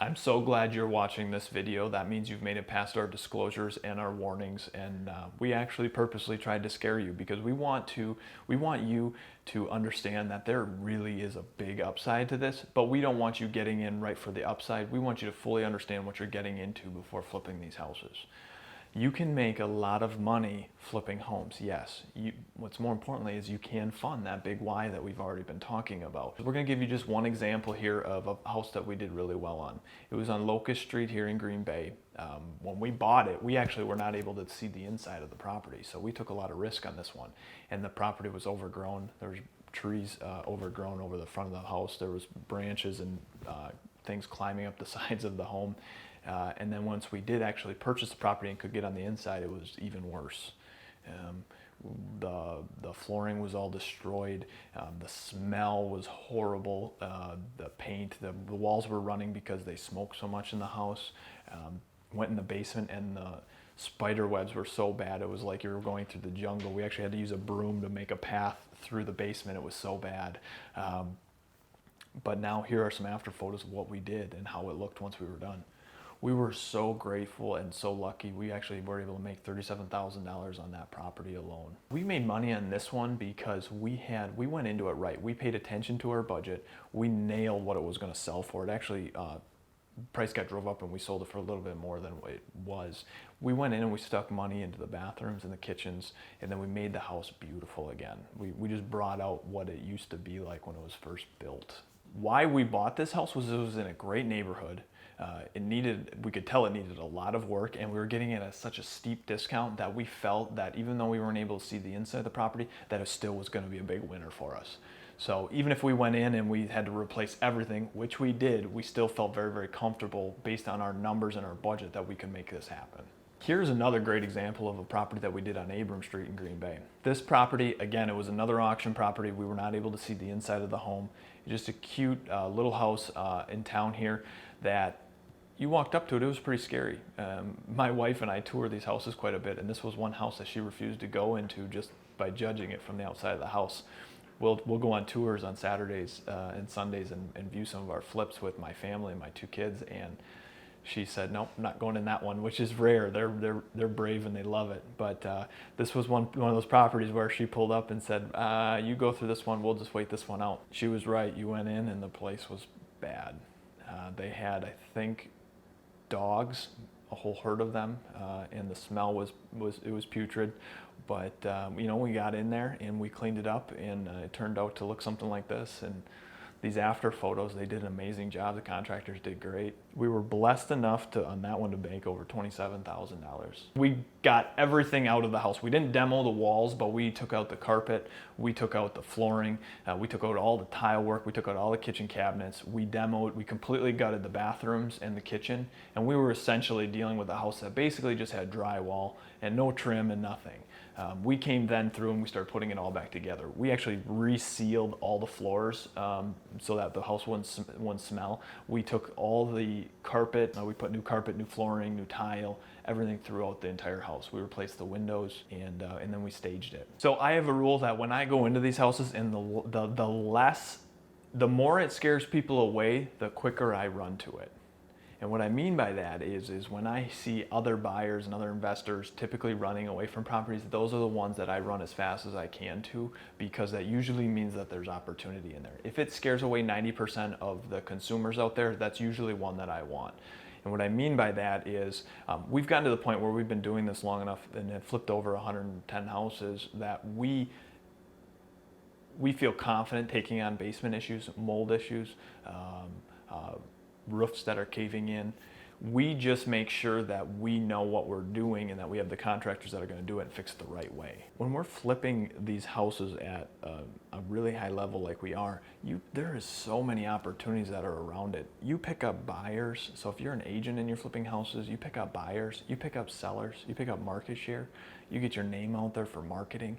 I'm so glad you're watching this video. That means you've made it past our disclosures and our warnings, and we actually purposely tried to scare you because we want you to understand that there really is a big upside to this, but we don't want you getting in right for the upside. We want you to fully understand what you're getting into before flipping these houses. You can make a lot of money flipping homes, yes. What's more importantly is you can fund that big why that we've already been talking about. We're gonna give you just one example here of a house that we did really well on. It was on Locust Street here in Green Bay. When we bought it, we actually were not able to see the inside of the property, so we took a lot of risk on this one. And the property was overgrown. There was trees overgrown over the front of the house. There was branches and things climbing up the sides of the home. And then once we did actually purchase the property and could get on the inside, it was even worse. The flooring was all destroyed. The smell was horrible. The paint, the walls were running because they smoked so much in the house. Went in the basement and the spider webs were so bad it was like you were going through the jungle. We actually had to use a broom to make a path through the basement. It was so bad. But now here are some after photos of what we did and how it looked once we were done. We were so grateful and so lucky. We actually were able to make $37,000 on that property alone. We made money on this one because we went into it right. We paid attention to our budget. We nailed what it was going to sell for. It actually, price got drove up and we sold it for a little bit more than it was. We went in and we stuck money into the bathrooms and the kitchens, and then we made the house beautiful again. We just brought out what it used to be like when it was first built. Why we bought this house was it was in a great neighborhood. We could tell it needed a lot of work, and we were getting it at such a steep discount that we felt that even though we weren't able to see the inside of the property, that it still was going to be a big winner for us. So even if we went in and we had to replace everything, which we did, we still felt very, very comfortable based on our numbers and our budget that we could make this happen. Here's another great example of a property that we did on Abram Street in Green Bay. This property, again, it was another auction property. We were not able to see the inside of the home. Just a cute little house in town here that you walked up to it, it was pretty scary. My wife and I tour these houses quite a bit, and this was one house that she refused to go into just by judging it from the outside of the house. We'll go on tours on Saturdays and Sundays and view some of our flips with my family and my two kids, and she said, nope, I'm not going in that one, which is rare. They're brave and they love it. But this was one of those properties where she pulled up and said, you go through this one, we'll just wait this one out. She was right. You went in and the place was bad. They had, I think, dogs, a whole herd of them, and the smell was putrid. But we got in there and we cleaned it up, and it turned out to look something like this. And these after photos, they did an amazing job. The contractors did great. We were blessed enough on that one to bank over $27,000. We got everything out of the house. We didn't demo the walls, but we took out the carpet, we took out the flooring, we took out all the tile work, we took out all the kitchen cabinets, we completely gutted the bathrooms and the kitchen, and we were essentially dealing with a house that basically just had drywall and no trim and nothing. We came then through and we started putting it all back together. We actually resealed all the floors so that the house wouldn't smell. We took all the carpet, we put new carpet, new flooring, new tile, everything throughout the entire house. We replaced the windows, and then we staged it. So I have a rule that when I go into these houses, and the more it scares people away, the quicker I run to it. And what I mean by that is when I see other buyers and other investors typically running away from properties, those are the ones that I run as fast as I can to, because that usually means that there's opportunity in there. If it scares away 90% of the consumers out there, that's usually one that I want. And what I mean by that is we've gotten to the point where we've been doing this long enough and have flipped over 110 houses that we feel confident taking on basement issues, mold issues, roofs that are caving in. We just make sure that we know what we're doing and that we have the contractors that are going to do it and fix it the right way. When we're flipping these houses at a really high level like we are, there is so many opportunities that are around it. You pick up buyers. So if you're an agent and you're flipping houses, you pick up buyers, you pick up sellers, you pick up market share, you get your name out there for marketing,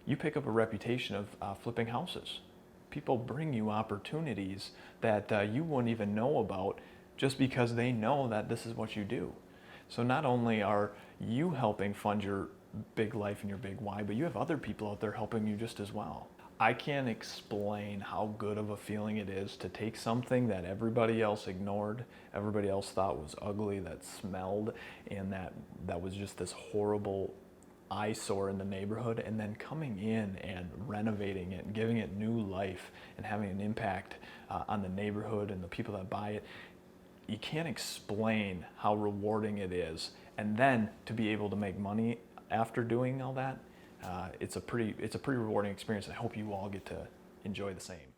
you pick up a reputation of flipping houses. People bring you opportunities that you wouldn't even know about just because they know that this is what you do. So not only are you helping fund your big life and your big why, but you have other people out there helping you just as well. I can't explain how good of a feeling it is to take something that everybody else ignored, everybody else thought was ugly, that smelled, and that was just this horrible eyesore in the neighborhood, and then coming in and renovating it and giving it new life and having an impact on the neighborhood and the people that buy it. You can't explain how rewarding it is. And then to be able to make money after doing all that, it's a pretty rewarding experience. I hope you all get to enjoy the same.